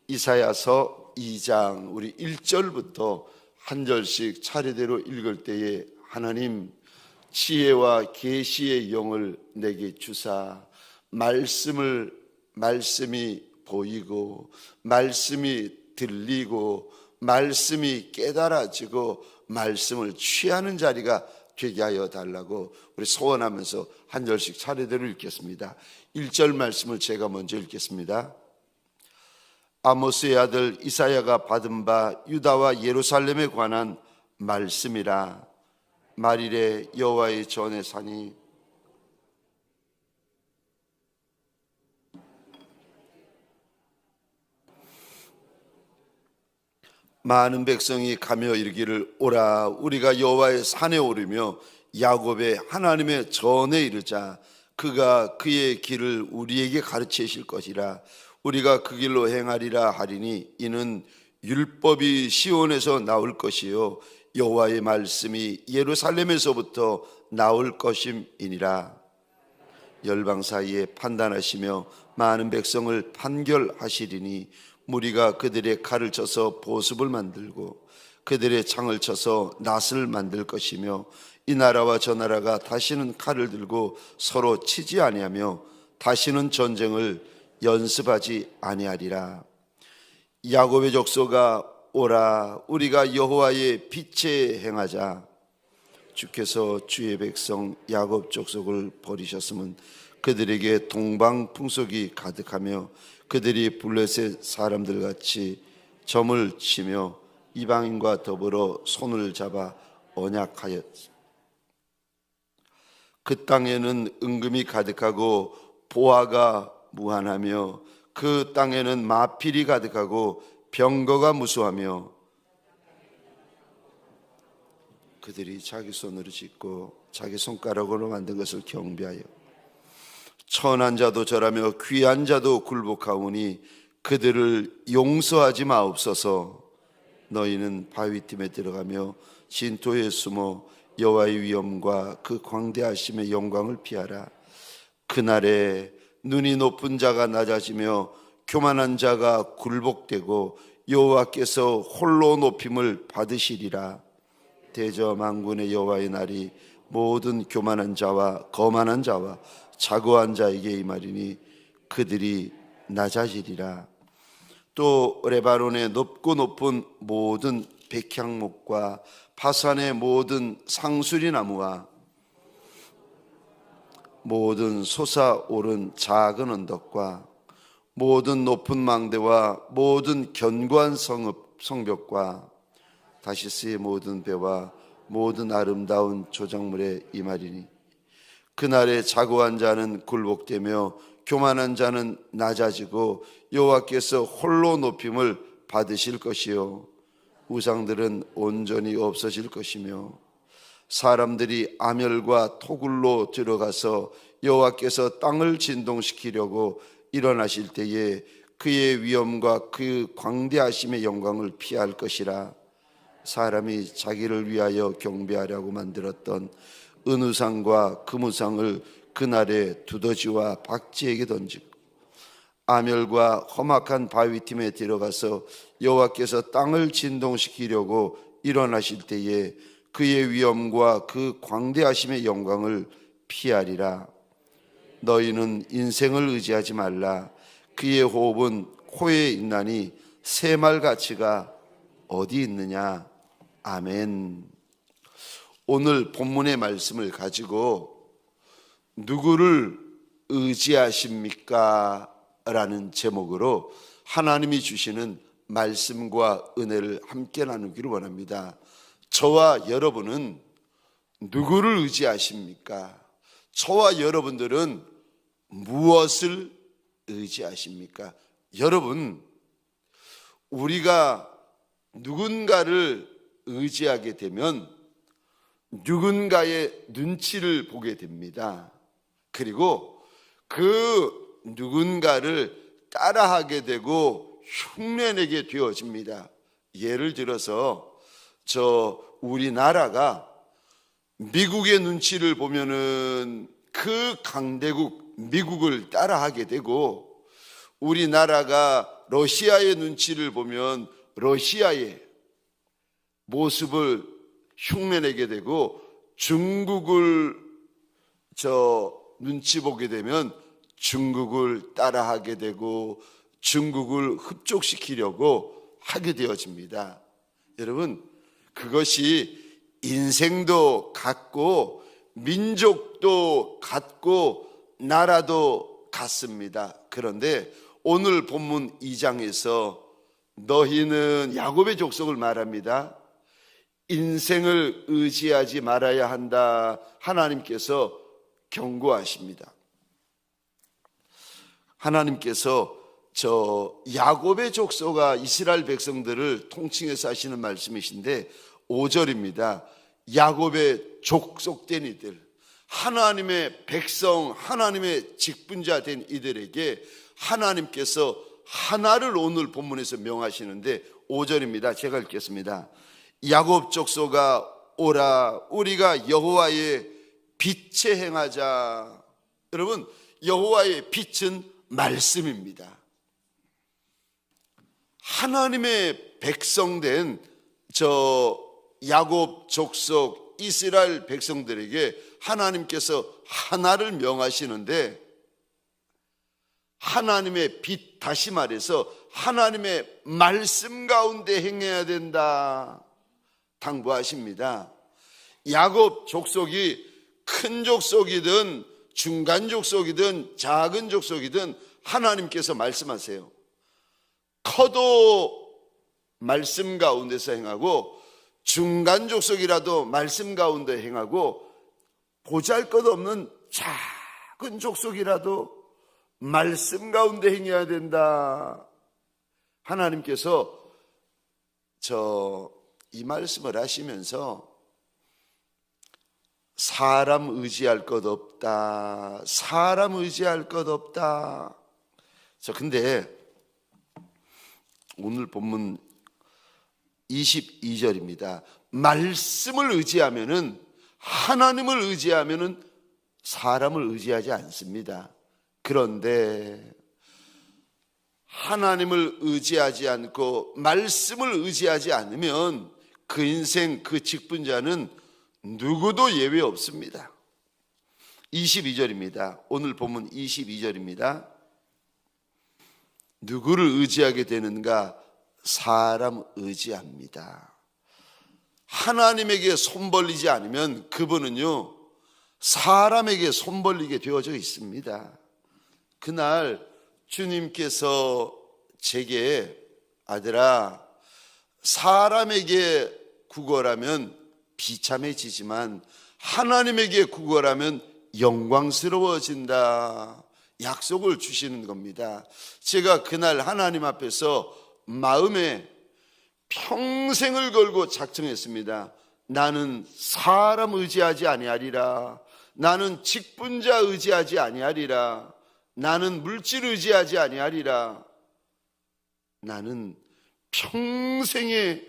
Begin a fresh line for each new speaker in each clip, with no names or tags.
이사야서 2장 우리 1절부터 한 절씩 차례대로 읽을 때에 하나님 지혜와 계시의 영을 내게 주사 말씀이 보이고 말씀이 들리고 말씀이 깨달아지고 말씀을 취하는 자리가 되게 하여 달라고 우리 소원하면서 한 절씩 차례대로 읽겠습니다. 1절 말씀을 제가 먼저 읽겠습니다. 아모스의 아들 이사야가 받은 바 유다와 예루살렘에 관한 말씀이라. 말일에 여호와의 전에 사니 많은 백성이 가며 이르기를 오라 우리가 여호와의 산에 오르며 야곱의 하나님의 전에 이르자. 그가 그의 길을 우리에게 가르치실 것이라. 우리가 그 길로 행하리라 하리니 이는 율법이 시온에서 나올 것이요 여호와의 말씀이 예루살렘에서부터 나올 것임이니라. 열방 사이에 판단하시며 많은 백성을 판결하시리니 무리가 그들의 칼을 쳐서 보습을 만들고 그들의 창을 쳐서 낫을 만들 것이며 이 나라와 저 나라가 다시는 칼을 들고 서로 치지 아니하며 다시는 전쟁을 연습하지 아니하리라. 야곱의 족속아 오라 우리가 여호와의 빛에 행하자. 주께서 주의 백성 야곱 족속을 버리셨으면 그들에게 동방 풍속이 가득하며 그들이 블레셋 사람들같이 점을 치며 이방인과 더불어 손을 잡아 언약하였지. 그 땅에는 은금이 가득하고 보화가 무한하며 그 땅에는 마필이 가득하고 병거가 무수하며 그들이 자기 손으로 짓고 자기 손가락으로 만든 것을 경배하여 천한 자도 절하며 귀한 자도 굴복하오니 그들을 용서하지 마옵소서. 너희는 바위틈에 들어가며 진토에 숨어 여호와의 위엄과 그 광대하심의 영광을 피하라. 그날에 눈이 높은 자가 낮아지며 교만한 자가 굴복되고 여호와께서 홀로 높임을 받으시리라. 대저만군의 여호와의 날이 모든 교만한 자와 거만한 자와 자고한 자에게 임하리니 그들이 낮아지리라. 또 레바논의 높고 높은 모든 백향목과 바산의 모든 상수리 나무와 모든 솟아오른 작은 언덕과 모든 높은 망대와 모든 견고한 성벽과 다시스의 모든 배와 모든 아름다운 조작물에 임하리니 그날에 자고한 자는 굴복되며 교만한 자는 낮아지고 여호와께서 홀로 높임을 받으실 것이요 우상들은 온전히 없어질 것이며 사람들이 아멸과 토굴로 들어가서 여호와께서 땅을 진동시키려고 일어나실 때에 그의 위엄과 그 광대하심의 영광을 피할 것이라. 사람이 자기를 위하여 경배하려고 만들었던 은우상과 금우상을 그날에 두더지와 박쥐에게 던지고 아멸과 험악한 바위틈에 들어가서 여호와께서 땅을 진동시키려고 일어나실 때에 그의 위엄과 그 광대하심의 영광을 피하리라. 너희는 인생을 의지하지 말라. 그의 호흡은 코에 있나니 새말 가치가 어디 있느냐. 아멘. 오늘 본문의 말씀을 가지고 누구를 의지하십니까? 라는 제목으로 하나님이 주시는 말씀과 은혜를 함께 나누기를 원합니다. 저와 여러분은 누구를 의지하십니까? 저와 여러분들은 무엇을 의지하십니까? 여러분, 우리가 누군가를 의지하게 되면 누군가의 눈치를 보게 됩니다. 그리고 그 누군가를 따라하게 되고 흉내내게 되어집니다. 예를 들어서 우리나라가 미국의 눈치를 보면은 그 강대국 미국을 따라하게 되고 우리나라가 러시아의 눈치를 보면 러시아의 모습을 흉내내게 되고, 중국을 눈치 보게 되면 중국을 따라하게 되고 중국을 흡족시키려고 하게 되어집니다. 여러분, 그것이 인생도 같고 민족도 같고 나라도 같습니다. 그런데 오늘 본문 2장에서 너희는, 야곱의 족속을 말합니다, 인생을 의지하지 말아야 한다. 하나님께서 경고하십니다. 하나님께서 야곱의 족속과 이스라엘 백성들을 통칭해서 하시는 말씀이신데 5절입니다. 야곱의 족속된 이들, 하나님의 백성, 하나님의 직분자 된 이들에게 하나님께서 하나를 오늘 본문에서 명하시는데 5절입니다. 제가 읽겠습니다. 야곱 족속아 오라, 우리가 여호와의 빛에 행하자. 여러분, 여호와의 빛은 말씀입니다. 하나님의 백성된 야곱 족속 이스라엘 백성들에게 하나님께서 하나를 명하시는데, 하나님의 빛, 다시 말해서 하나님의 말씀 가운데 행해야 된다 당부하십니다. 야곱 족속이 큰 족속이든 중간 족속이든 작은 족속이든 하나님께서 말씀하세요. 커도 말씀 가운데서 행하고, 중간 족속이라도 말씀 가운데 행하고, 보잘것없는 작은 족속이라도 말씀 가운데 행해야 된다. 하나님께서 이 말씀을 하시면서 사람 의지할 것 없다, 사람 의지할 것 없다. 근데 오늘 본문 22절입니다. 말씀을 의지하면은, 하나님을 의지하면은 사람을 의지하지 않습니다. 그런데 하나님을 의지하지 않고 말씀을 의지하지 않으면 그 인생, 그 직분자는 누구도 예외 없습니다. 22절입니다. 오늘 본문 22절입니다. 누구를 의지하게 되는가? 사람 의지합니다. 하나님에게 손 벌리지 않으면 그분은요, 사람에게 손 벌리게 되어져 있습니다. 그날 주님께서 제게, 아들아, 사람에게 구걸하면 비참해지지만 하나님에게 구걸하면 영광스러워진다 약속을 주시는 겁니다. 제가 그날 하나님 앞에서 마음에 평생을 걸고 작정했습니다. 나는 사람 의지하지 아니하리라. 나는 직분자 의지하지 아니하리라. 나는 물질 의지하지 아니하리라. 나는 평생에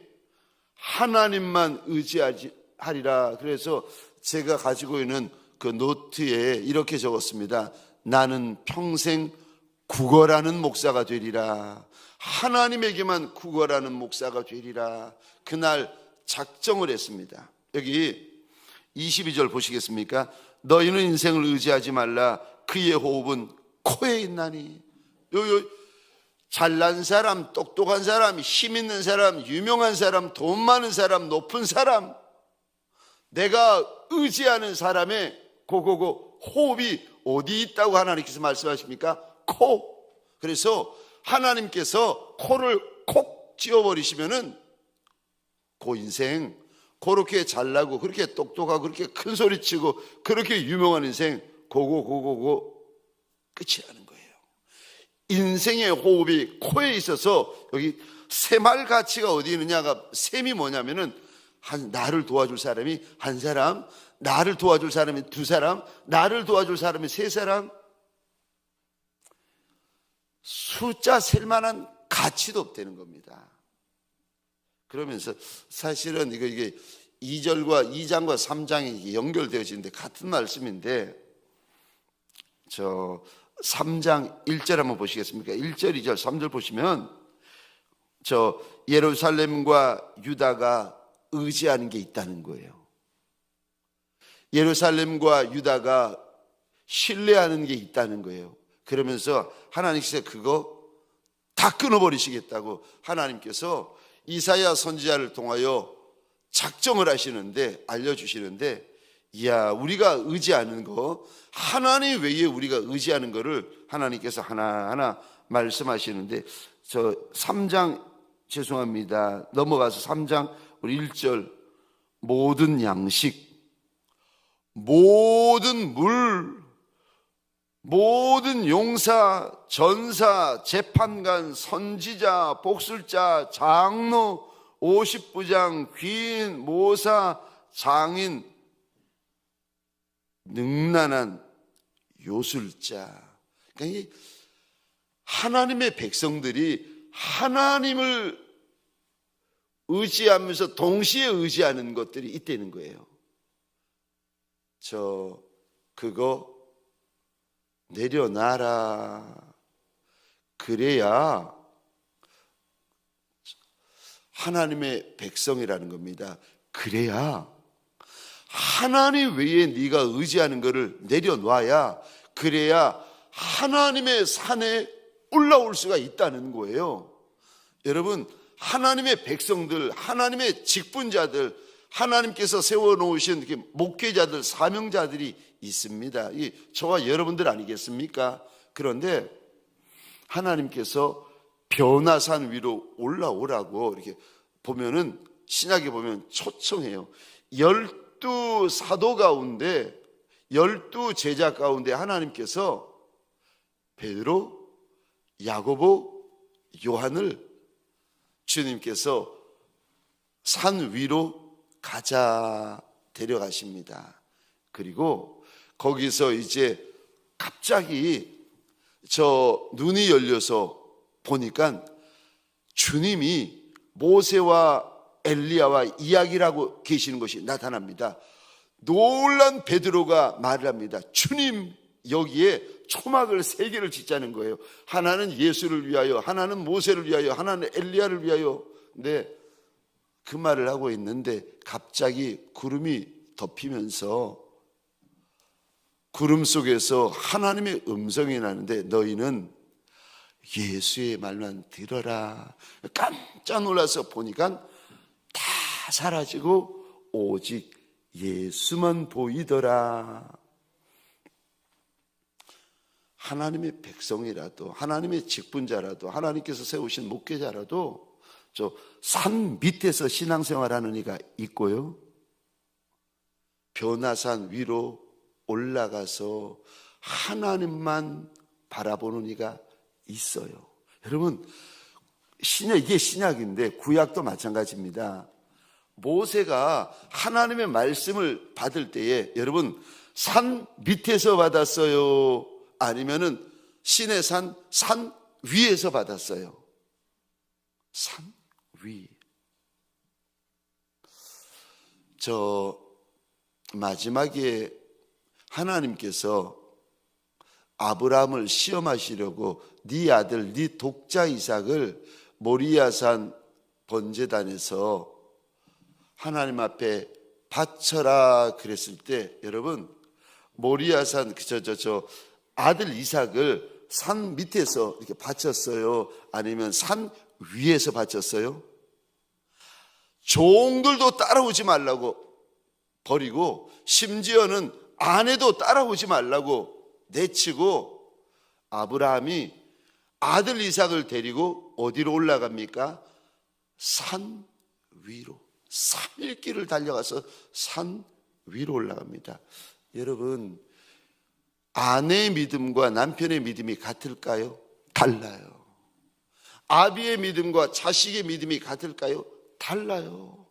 하나님만 의지하리라. 그래서 제가 가지고 있는 그 노트에 이렇게 적었습니다. 나는 평생 구걸하는 목사가 되리라. 하나님에게만 구걸하는 목사가 되리라. 그날 작정을 했습니다. 여기 22절 보시겠습니까? 너희는 인생을 의지하지 말라. 그의 호흡은 코에 있나니. 잘난 사람, 똑똑한 사람, 힘 있는 사람, 유명한 사람, 돈 많은 사람, 높은 사람, 내가 의지하는 사람의 호흡이 어디 있다고 하나님께서 말씀하십니까? 코. 그래서 하나님께서 코를 콕 찌워버리시면은 그 인생, 그렇게 잘나고 그렇게 똑똑하고 그렇게 큰 소리치고 그렇게 유명한 인생 고고 끝이라는 거예요. 인생의 호흡이 코에 있어서, 여기 샘할 가치가 어디 있느냐가, 샘이 뭐냐면은 나를 도와줄 사람이 한 사람, 나를 도와줄 사람이 두 사람, 나를 도와줄 사람이 세 사람. 숫자 셀 만한 가치도 없다는 겁니다. 그러면서 사실은 이게 2장과 3장이 연결되어지는데 같은 말씀인데, 3장 1절 한번 보시겠습니까? 1절, 2절, 3절 보시면 예루살렘과 유다가 의지하는 게 있다는 거예요. 예루살렘과 유다가 신뢰하는 게 있다는 거예요. 그러면서 하나님께서 그거 다 끊어버리시겠다고 하나님께서 이사야 선지자를 통하여 작정을 하시는데, 알려주시는데, 이야, 우리가 의지하는 거, 하나님 외에 우리가 의지하는 거를 하나님께서 하나하나 말씀하시는데, 3장, 죄송합니다, 넘어가서 3장 우리 1절, 모든 양식, 모든 물, 모든 용사, 전사, 재판관, 선지자, 복술자, 장로, 50부장, 귀인, 모사, 장인, 능란한 요술자. 그러니까 하나님의 백성들이 하나님을 의지하면서 동시에 의지하는 것들이 있다는 거예요. 그거 내려놔라. 그래야 하나님의 백성이라는 겁니다. 그래야 하나님 외에 네가 의지하는 것을 내려놔야, 그래야 하나님의 산에 올라올 수가 있다는 거예요. 여러분, 하나님의 백성들, 하나님의 직분자들, 하나님께서 세워놓으신 목회자들, 사명자들이 있습니다. 저와 여러분들 아니겠습니까? 그런데 하나님께서 변화산 위로 올라오라고 이렇게 보면은, 신약에 보면 초청해요. 12사도 가운데, 12제자 가운데 하나님께서 베드로, 야고보, 요한을 주님께서 산 위로 가자 데려가십니다. 그리고 거기서 이제 갑자기 눈이 열려서 보니까 주님이 모세와 엘리야와 이야기를 하고 계시는 것이 나타납니다. 놀란 베드로가 말을 합니다. 주님, 여기에 초막을 3개를 짓자는 거예요. 하나는 예수를 위하여, 하나는 모세를 위하여, 하나는 엘리야를 위하여. 근데 그 말을 하고 있는데 갑자기 구름이 덮이면서 구름 속에서 하나님의 음성이 나는데, 너희는 예수의 말만 들어라. 깜짝 놀라서 보니까 다 사라지고 오직 예수만 보이더라. 하나님의 백성이라도, 하나님의 직분자라도, 하나님께서 세우신 목회자라도 산 밑에서 신앙생활하는 이가 있고요, 변화산 위로 올라가서 하나님만 바라보는 이가 있어요. 여러분, 이게 신약인데 구약도 마찬가지입니다. 모세가 하나님의 말씀을 받을 때에, 여러분, 산 밑에서 받았어요? 아니면은 신의 산 위에서 받았어요? 산 위. 마지막에 하나님께서 아브라함을 시험하시려고 네 아들, 네 독자 이삭을 모리아산 번제단에서 하나님 앞에 바쳐라 그랬을 때, 여러분, 모리아산 아들 이삭을 산 밑에서 이렇게 바쳤어요? 아니면 산 위에서 바쳤어요? 종들도 따라오지 말라고 버리고, 심지어는 아내도 따라오지 말라고 내치고, 아브라함이 아들 이삭을 데리고 어디로 올라갑니까? 산 위로, 3일 길을 달려가서 산 위로 올라갑니다. 여러분, 아내의 믿음과 남편의 믿음이 같을까요? 달라요. 아비의 믿음과 자식의 믿음이 같을까요? 달라요.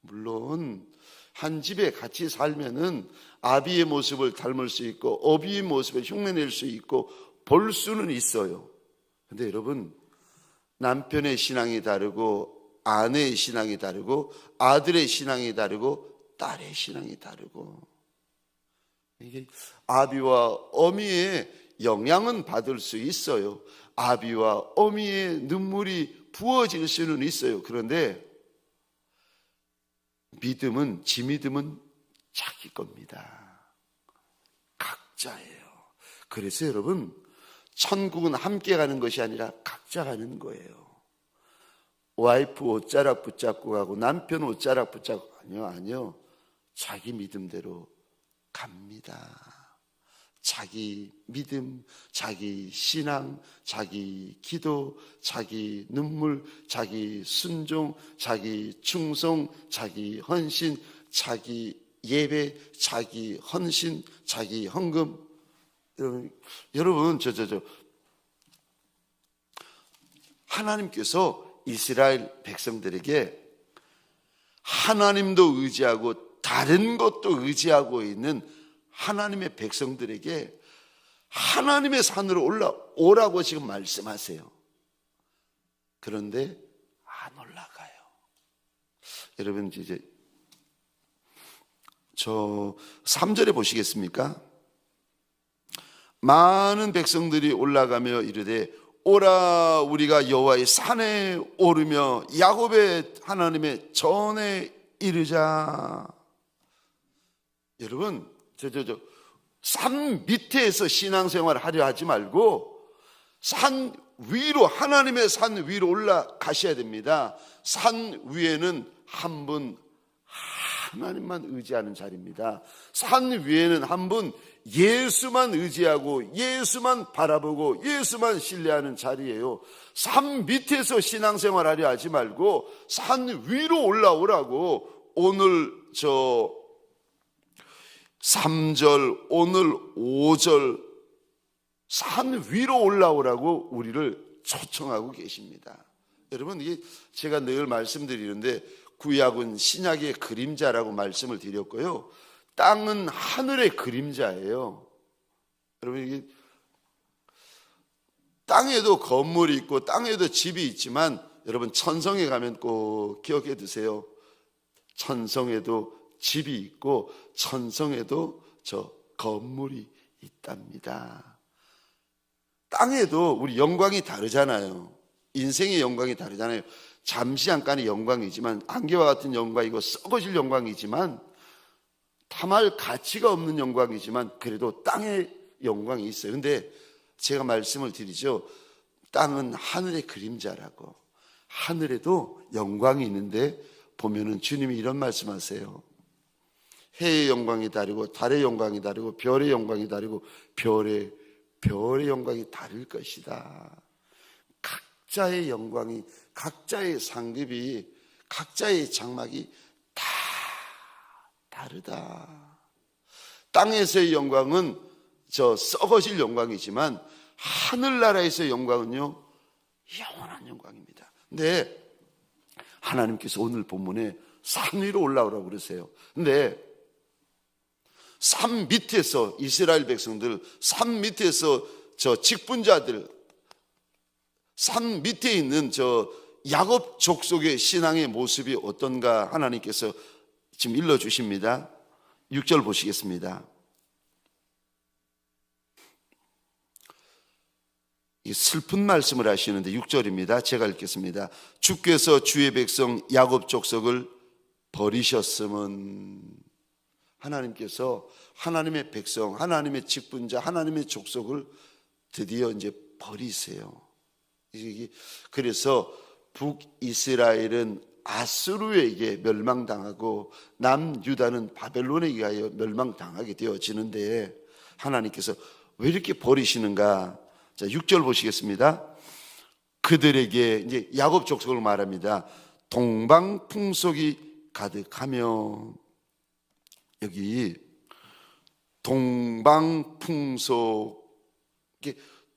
물론 한 집에 같이 살면은 아비의 모습을 닮을 수 있고 어비의 모습을 흉내낼 수 있고 볼 수는 있어요. 근데 여러분, 남편의 신앙이 다르고 아내의 신앙이 다르고 아들의 신앙이 다르고 딸의 신앙이 다르고, 이게 아비와 어미의 영향은 받을 수 있어요. 아비와 어미의 눈물이 부어질 수는 있어요. 그런데 믿음은, 지 믿음은 자기 겁니다. 각자예요. 그래서 여러분, 천국은 함께 가는 것이 아니라 각자 가는 거예요. 와이프 옷자락 붙잡고 가고 남편 옷자락 붙잡고, 아니요. 자기 믿음대로 갑니다. 자기 믿음, 자기 신앙, 자기 기도, 자기 눈물, 자기 순종, 자기 충성, 자기 헌신, 자기 예배, 자기 헌신, 자기 헌금. 여러분, 하나님께서 이스라엘 백성들에게 하나님도 의지하고 다른 것도 의지하고 있는 하나님의 백성들에게 하나님의 산으로 올라오라고 지금 말씀하세요. 그런데 안 올라가요. 여러분, 이제 저 3절에 보시겠습니까? 많은 백성들이 올라가며 이르되 오라 우리가 여호와의 산에 오르며 야곱의 하나님의 전에 이르자. 여러분, 산 밑에서 신앙생활을 하려 하지 말고 산 위로, 하나님의 산 위로 올라가셔야 됩니다. 산 위에는 한 분 하나님만 의지하는 자리입니다. 산 위에는 한 분 예수만 의지하고 예수만 바라보고 예수만 신뢰하는 자리예요. 산 밑에서 신앙생활 하려 하지 말고 산 위로 올라오라고 오늘 3절, 오늘 5절 산 위로 올라오라고 우리를 초청하고 계십니다. 여러분, 이게 제가 늘 말씀드리는데 구약은 신약의 그림자라고 말씀을 드렸고요. 땅은 하늘의 그림자예요. 여러분, 이게 땅에도 건물이 있고 땅에도 집이 있지만 여러분, 천성에 가면 꼭 기억해 두세요. 천성에도 집이 있고 천성에도 건물이 있답니다. 땅에도 우리 영광이 다르잖아요. 인생의 영광이 다르잖아요. 잠시 잠깐의 영광이지만, 안개와 같은 영광이고 썩어질 영광이지만, 탐할 가치가 없는 영광이지만 그래도 땅의 영광이 있어요. 근데 제가 말씀을 드리죠. 땅은 하늘의 그림자라고. 하늘에도 영광이 있는데 보면은 주님이 이런 말씀하세요. 해의 영광이 다르고 달의 영광이 다르고 별의 영광이 다르고 별의 영광이 다를 것이다. 각자의 영광이, 각자의 상급이, 각자의 장막이 다 다르다. 땅에서의 영광은 썩어질 영광이지만 하늘나라에서의 영광은요, 영원한 영광입니다. 근데 하나님께서 오늘 본문에 산 위로 올라오라고 그러세요. 근데 산 밑에서 이스라엘 백성들, 산 밑에서 직분자들, 산 밑에 있는 야곱 족속의 신앙의 모습이 어떤가 하나님께서 지금 일러주십니다. 6절 보시겠습니다. 슬픈 말씀을 하시는데 6절입니다. 제가 읽겠습니다. 주께서 주의 백성 야곱 족속을 버리셨음은, 하나님께서 하나님의 백성, 하나님의 직분자, 하나님의 족속을 드디어 이제 버리세요. 그래서 북이스라엘은 아수르에게 멸망당하고 남유다는 바벨론에 의하여 멸망당하게 되어지는데 하나님께서 왜 이렇게 버리시는가? 자, 6절 보시겠습니다. 그들에게 이제 야곱 족속을 말합니다. 동방풍속이 가득하며, 여기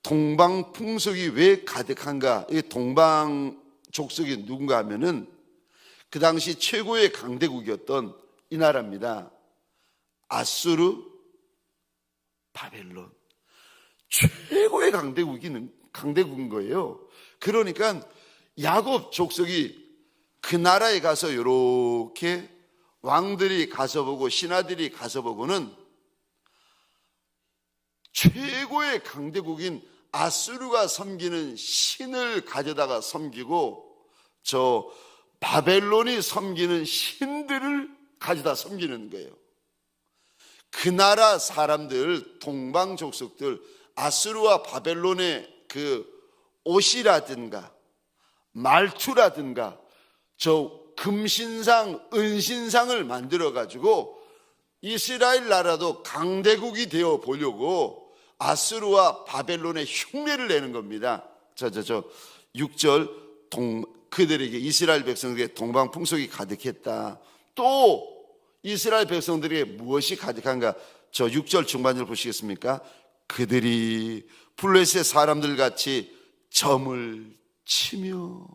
동방풍속이 왜 가득한가? 이게 동방 족속이 누군가 하면은 그 당시 최고의 강대국이었던 이 나라입니다. 아수르, 바벨론. 최고의 강대국인 거예요. 그러니까 야곱 족속이 그 나라에 가서 이렇게 왕들이 가서 보고 신하들이 가서 보고는 최고의 강대국인 아수르가 섬기는 신을 가져다가 섬기고 저 바벨론이 섬기는 신들을 가져다 섬기는 거예요. 그 나라 사람들, 동방 족속들, 아수르와 바벨론의 그 옷이라든가 말투라든가 저 금신상, 은신상을 만들어 가지고 이스라엘 나라도 강대국이 되어 보려고 아수르와 바벨론의 흉내를 내는 겁니다. 6절 그들에게 이스라엘 백성들에게 동방 풍속이 가득했다. 또 이스라엘 백성들에게 무엇이 가득한가? 저 6절 중반절 보시겠습니까? 그들이 블레셋 사람들 같이 점을 치며,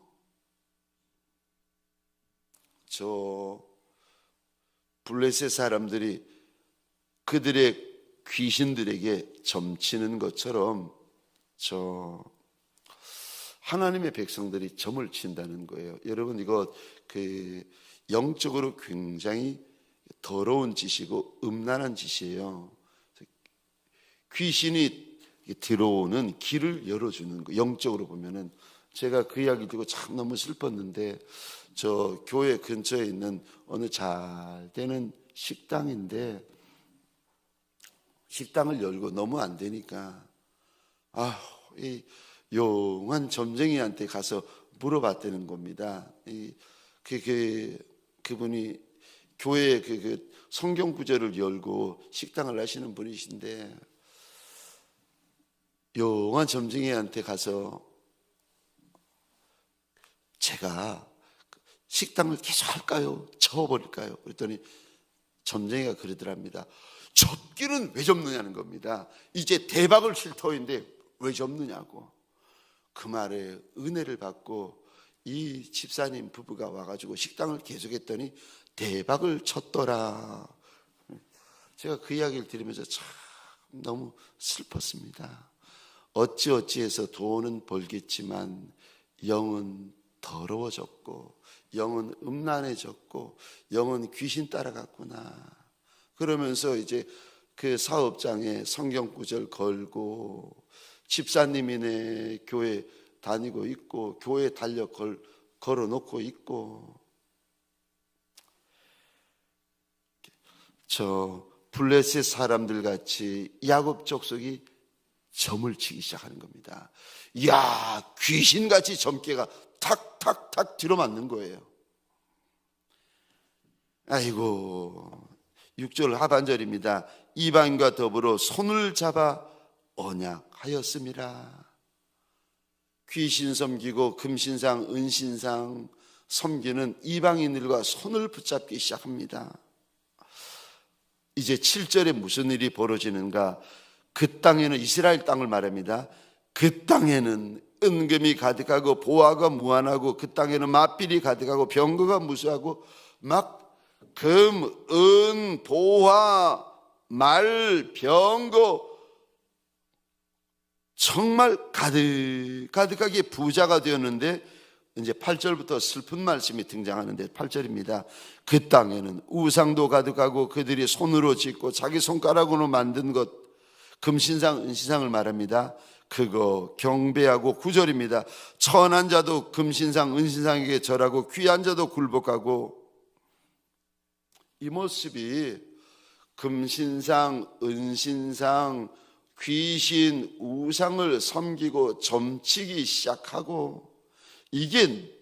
저 블레셋 사람들이 그들의 귀신들에게 점치는 것처럼 저 하나님의 백성들이 점을 친다는 거예요. 여러분, 이거 그 영적으로 굉장히 더러운 짓이고 음란한 짓이에요. 귀신이 들어오는 길을 열어주는 거. 영적으로 보면은 제가 그 이야기 듣고 참 너무 슬펐는데, 저 교회 근처에 있는 어느 잘 되는 식당인데 식당을 열고 너무 안 되니까 이 용한 점쟁이한테 가서 물어봤다는 겁니다. 그분이 교회에 그 성경 구절을 열고 식당을 하시는 분이신데, 용한 점쟁이한테 가서 제가 식당을 계속 할까요? 접어버릴까요? 그랬더니 점쟁이가 그러더랍니다. 접기는 왜 접느냐는 겁니다. 이제 대박을 칠 터인데 왜 접느냐고. 그 말에 은혜를 받고 이 집사님 부부가 와가지고 식당을 계속했더니 대박을 쳤더라. 제가 그 이야기를 들으면서 참 너무 슬펐습니다. 어찌어찌해서 돈은 벌겠지만 영은 더러워졌고 영은 음란해졌고 영은 귀신 따라갔구나. 그러면서 이제 그 사업장에 성경 구절 걸고 집사님이네 교회 다니고 있고 교회 달력 걸어놓고 있고, 저 블레셋 사람들 같이 야곱 족속이 점을 치기 시작하는 겁니다. 이야, 귀신같이 점괘가 탁탁탁 들어맞는 거예요. 아이고, 6절 하반절입니다. 이방인과 더불어 손을 잡아 언약하였음이라. 귀신 섬기고 금신상, 은신상 섬기는 이방인들과 손을 붙잡기 시작합니다. 이제 7절에 무슨 일이 벌어지는가? 그 땅에는, 이스라엘 땅을 말합니다. 그 땅에는 은금이 가득하고 보화가 무한하고 그 땅에는 마필이 가득하고 병거가 무수하고 막 금, 은, 보화, 말, 병거 정말 가득하게 부자가 되었는데, 이제 8절부터 슬픈 말씀이 등장하는데 8절입니다. 그 땅에는 우상도 가득하고 그들이 손으로 짓고 자기 손가락으로 만든 것, 금신상, 은신상을 말합니다. 그거 경배하고 9절입니다. 천한 자도 금신상, 은신상에게 절하고 귀한 자도 굴복하고. 이 모습이 금신상, 은신상, 귀신, 우상을 섬기고 점치기 시작하고, 이게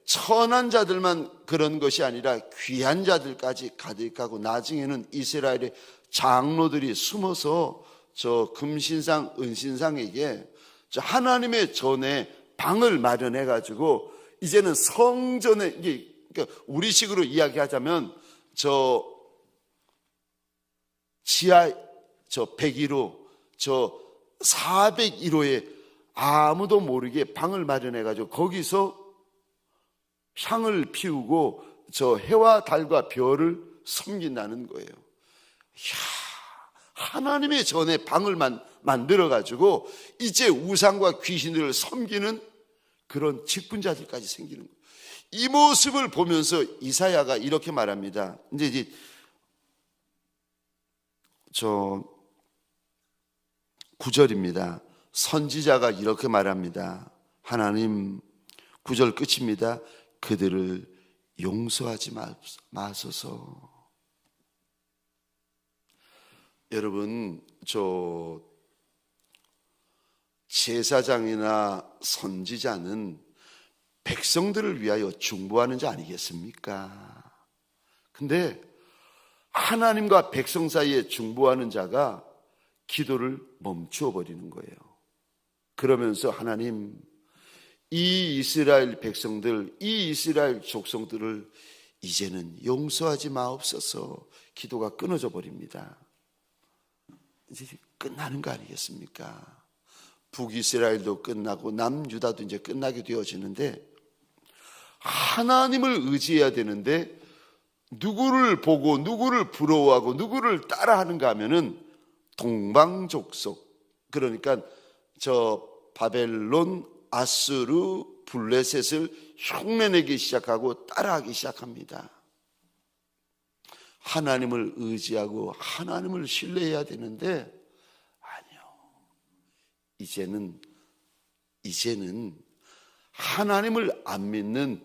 천한 자들만 그런 것이 아니라 귀한 자들까지 가득하고, 나중에는 이스라엘의 장로들이 숨어서 저 금신상, 은신상에게 저 하나님의 전에 방을 마련해 가지고 이제는 성전에, 이게 그러니까 우리식으로 이야기하자면 저 지하 저 101호, 저 401호에 아무도 모르게 방을 마련해 가지고 거기서 향을 피우고 저 해와 달과 별을 섬긴다는 거예요. 이야, 하나님의 전에 방을 만들어 가지고 이제 우상과 귀신들을 섬기는 그런 직분자들까지 생기는 거예요. 이 모습을 보면서 이사야가 이렇게 말합니다. 이제 9절입니다. 선지자가 이렇게 말합니다. 하나님, 9절 끝입니다. 그들을 용서하지 마소서. 여러분, 제사장이나 선지자는 백성들을 위하여 중보하는 자 아니겠습니까? 근데 하나님과 백성 사이에 중보하는 자가 기도를 멈추어 버리는 거예요. 그러면서 하나님, 이 이스라엘 백성들, 이 이스라엘 족속들을 이제는 용서하지 마옵소서. 기도가 끊어져 버립니다. 이제 끝나는 거 아니겠습니까? 북이스라엘도 끝나고 남유다도 이제 끝나게 되어지는데, 하나님을 의지해야 되는데 누구를 보고 누구를 부러워하고 누구를 따라하는가 하면은 동방족속, 그러니까 바벨론, 아수르, 블레셋을 흉내내기 시작하고 따라하기 시작합니다. 하나님을 의지하고 하나님을 신뢰해야 되는데 아니요. 이제는 하나님을 안 믿는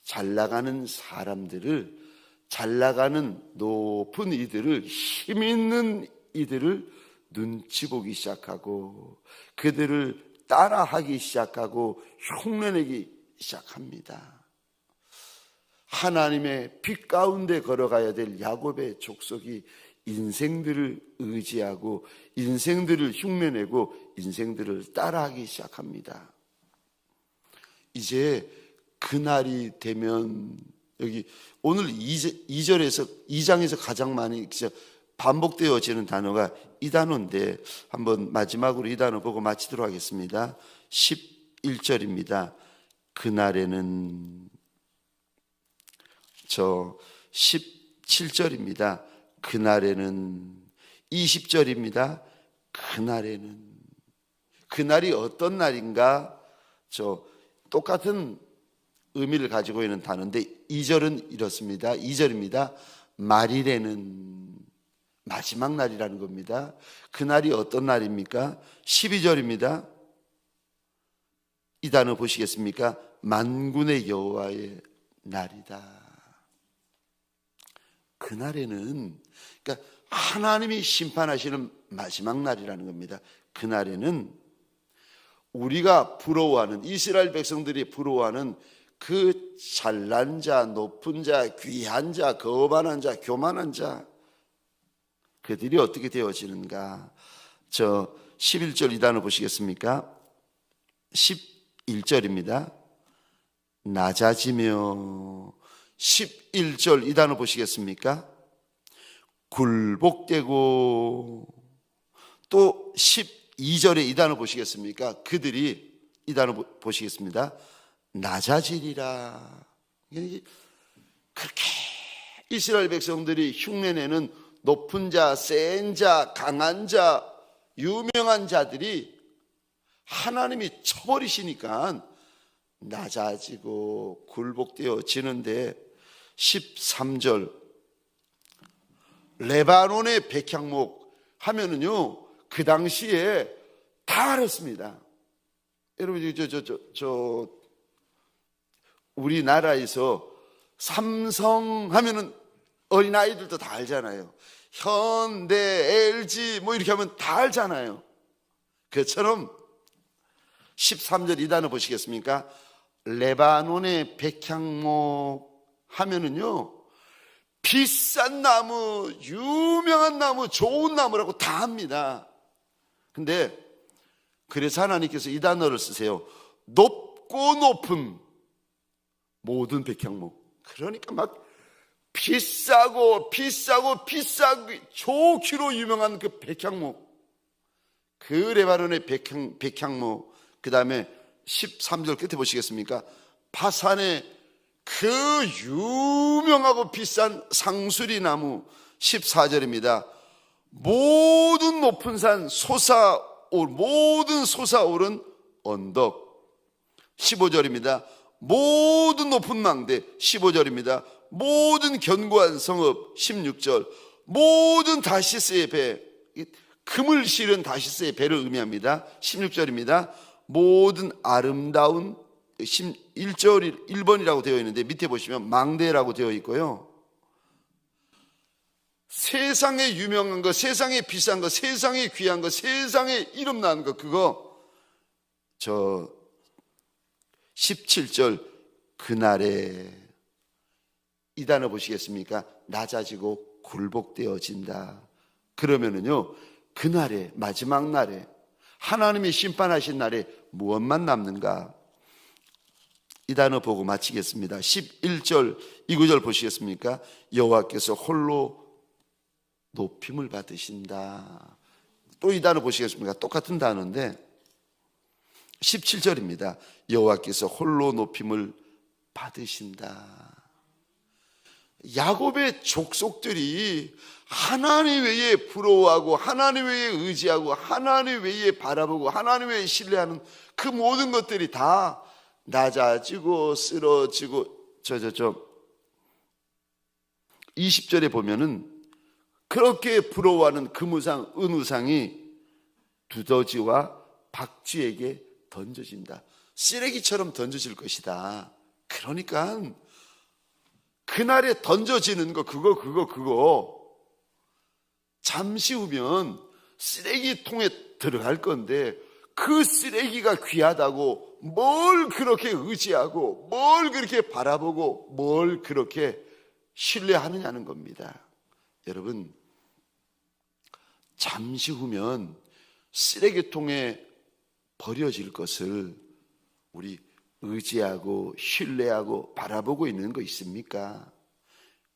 잘나가는 사람들을, 잘나가는 높은 이들을, 힘 있는 이들을 눈치 보기 시작하고 그들을 따라하기 시작하고 흉내내기 시작합니다. 하나님의 빛 가운데 걸어가야 될 야곱의 족속이 인생들을 의지하고 인생들을 흉내내고 인생들을 따라하기 시작합니다. 이제 그날이 되면, 여기 오늘 2장에서 가장 많이 반복되어지는 단어가 이 단어인데, 한번 마지막으로 이 단어 보고 마치도록 하겠습니다. 11절입니다. 그날에는, 17절입니다. 그날에는, 20절입니다. 그날에는. 그날이 어떤 날인가? 똑같은 의미를 가지고 있는 단어인데 2절은 이렇습니다. 2절입니다. 말일에는, 마지막 날이라는 겁니다. 그날이 어떤 날입니까? 12절입니다. 이 단어 보시겠습니까? 만군의 여호와의 날이다. 그날에는, 그러니까 하나님이 심판하시는 마지막 날이라는 겁니다. 그날에는 우리가 부러워하는, 이스라엘 백성들이 부러워하는 그 잘난 자, 높은 자, 귀한 자, 거만한 자, 교만한 자, 그들이 어떻게 되어지는가? 11절 이 단어 보시겠습니까? 11절입니다. 낮아지며. 11절 이 단어 보시겠습니까? 굴복되고. 또 12절에 이 단어 보시겠습니까? 그들이, 이 단어 보시겠습니다. 낮아지리라. 그렇게 이스라엘 백성들이 흉내내는 높은 자, 센 자, 강한 자, 유명한 자들이 하나님이 쳐버리시니까 낮아지고 굴복되어지는데, 13절 레바논의 백향목 하면은요, 그 당시에 다 알았습니다. 여러분, 우리나라에서 삼성 하면은 어린아이들도 다 알잖아요. 현대, LG 뭐 이렇게 하면 다 알잖아요. 그처럼 13절 이 단어 보시겠습니까? 레바논의 백향목 하면은요, 비싼 나무, 유명한 나무, 좋은 나무라고 다 합니다. 근데 그래서 하나님께서 이 단어를 쓰세요. 높고 높은 모든 백향목. 그러니까 막 비싸고 좋기로 유명한 그 백향목, 그 레바논의 백향목. 그 다음에 13절 끝에 보시겠습니까? 바산의 그 유명하고 비싼 상수리 나무. 14절입니다. 모든 높은 산 모든 솟아오른 언덕. 15절입니다. 모든 높은 망대. 15절입니다. 모든 견고한 성읍. 16절 모든 다시스의 배, 금을 실은 다시스의 배를 의미합니다. 16절입니다. 모든 아름다운 1절 1번이라고 되어 있는데 밑에 보시면 망대라고 되어 있고요. 세상에 유명한 거, 세상에 비싼 거, 세상에 귀한 거, 세상에 이름 나는 거, 그거 17절 그날에 이 단어 보시겠습니까? 낮아지고 굴복되어진다. 그러면은요, 그날에, 마지막 날에, 하나님이 심판하신 날에 무엇만 남는가? 이 단어 보고 마치겠습니다. 11절 이 구절 보시겠습니까? 여호와께서 홀로 높임을 받으신다. 또 이 단어 보시겠습니까? 똑같은 단어인데 17절입니다. 여호와께서 홀로 높임을 받으신다. 야곱의 족속들이 하나님 외에 부러워하고 하나님 외에 의지하고 하나님 외에 바라보고 하나님 외에 신뢰하는 그 모든 것들이 다 낮아지고 쓰러지고 20절에 보면은 그렇게 부러워하는 금우상 은우상이 두더지와 박쥐에게 던져진다. 쓰레기처럼 던져질 것이다. 그러니까 그날에 던져지는 거 그거 잠시 후면 쓰레기통에 들어갈 건데 그 쓰레기가 귀하다고 뭘 그렇게 의지하고 뭘 그렇게 바라보고 뭘 그렇게 신뢰하느냐는 겁니다. 여러분, 잠시 후면 쓰레기통에 버려질 것을 우리 의지하고 신뢰하고 바라보고 있는 거 있습니까?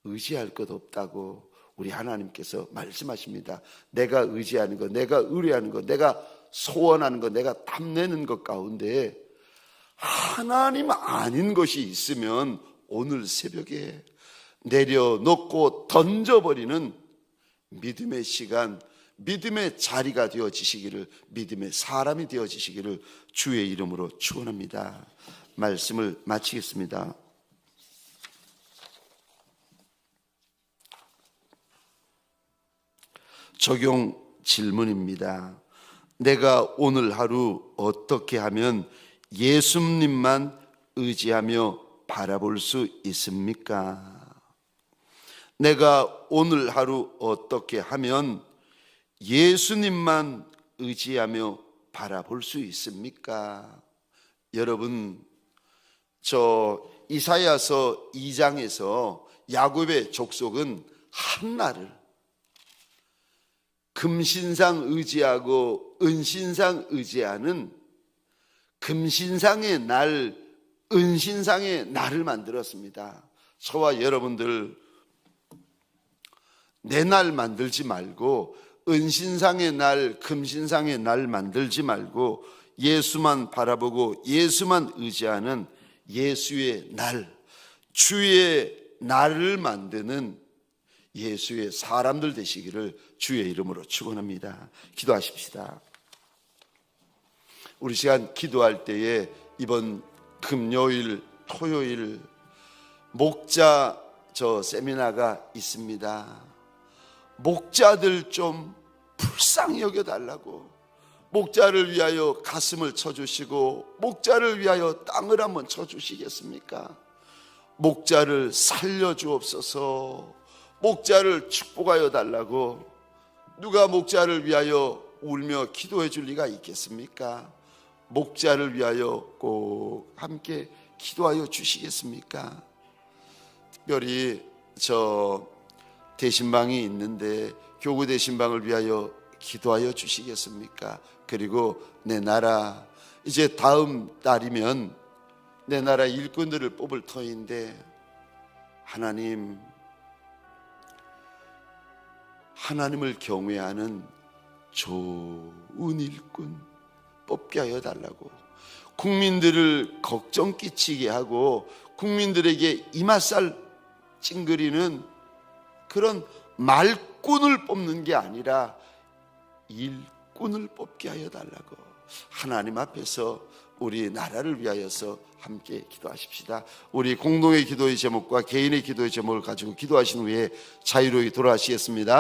의지할 것 없다고 우리 하나님께서 말씀하십니다. 내가 의지하는 것, 내가 의뢰하는 것, 내가 소원하는 것, 내가 탐내는 것 가운데 하나님 아닌 것이 있으면 오늘 새벽에 내려놓고 던져버리는 믿음의 시간, 믿음의 자리가 되어지시기를, 믿음의 사람이 되어지시기를 주의 이름으로 축원합니다. 말씀을 마치겠습니다. 적용 질문입니다. 내가 오늘 하루 어떻게 하면 예수님만 의지하며 바라볼 수 있습니까? 내가 오늘 하루 어떻게 하면 예수님만 의지하며 바라볼 수 있습니까? 여러분, 저 이사야서 2장에서 야곱의 족속은 한나를 금신상 의지하고 은신상 의지하는 금신상의 날, 은신상의 날을 만들었습니다. 저와 여러분들 내 날 만들지 말고 은신상의 날, 금신상의 날 만들지 말고 예수만 바라보고 예수만 의지하는 예수의 날, 주의 날을 만드는 예수의 사람들 되시기를 주의 이름으로 축원합니다. 기도하십시다. 우리 시간 기도할 때에 이번 금요일, 토요일 목자 세미나가 있습니다. 목자들 좀 불쌍히 여겨달라고, 목자를 위하여 가슴을 쳐주시고 목자를 위하여 땅을 한번 쳐주시겠습니까? 목자를 살려주옵소서. 목자를 축복하여 달라고. 누가 목자를 위하여 울며 기도해 줄 리가 있겠습니까? 목자를 위하여 꼭 함께 기도하여 주시겠습니까? 특별히 대신방이 있는데 교구 대신방을 위하여 기도하여 주시겠습니까? 그리고 내 나라, 이제 다음 달이면 내 나라 일꾼들을 뽑을 터인데 하나님을 경외하는 좋은 일꾼 뽑게 하여 달라고, 국민들을 걱정 끼치게 하고 국민들에게 이맛살 찡그리는 그런 말꾼을 뽑는 게 아니라 일꾼을 뽑게 하여 달라고 하나님 앞에서 우리 나라를 위하여서 함께 기도하십시다. 우리 공동의 기도의 제목과 개인의 기도의 제목을 가지고 기도하신 후에 자유로이 돌아가시겠습니다.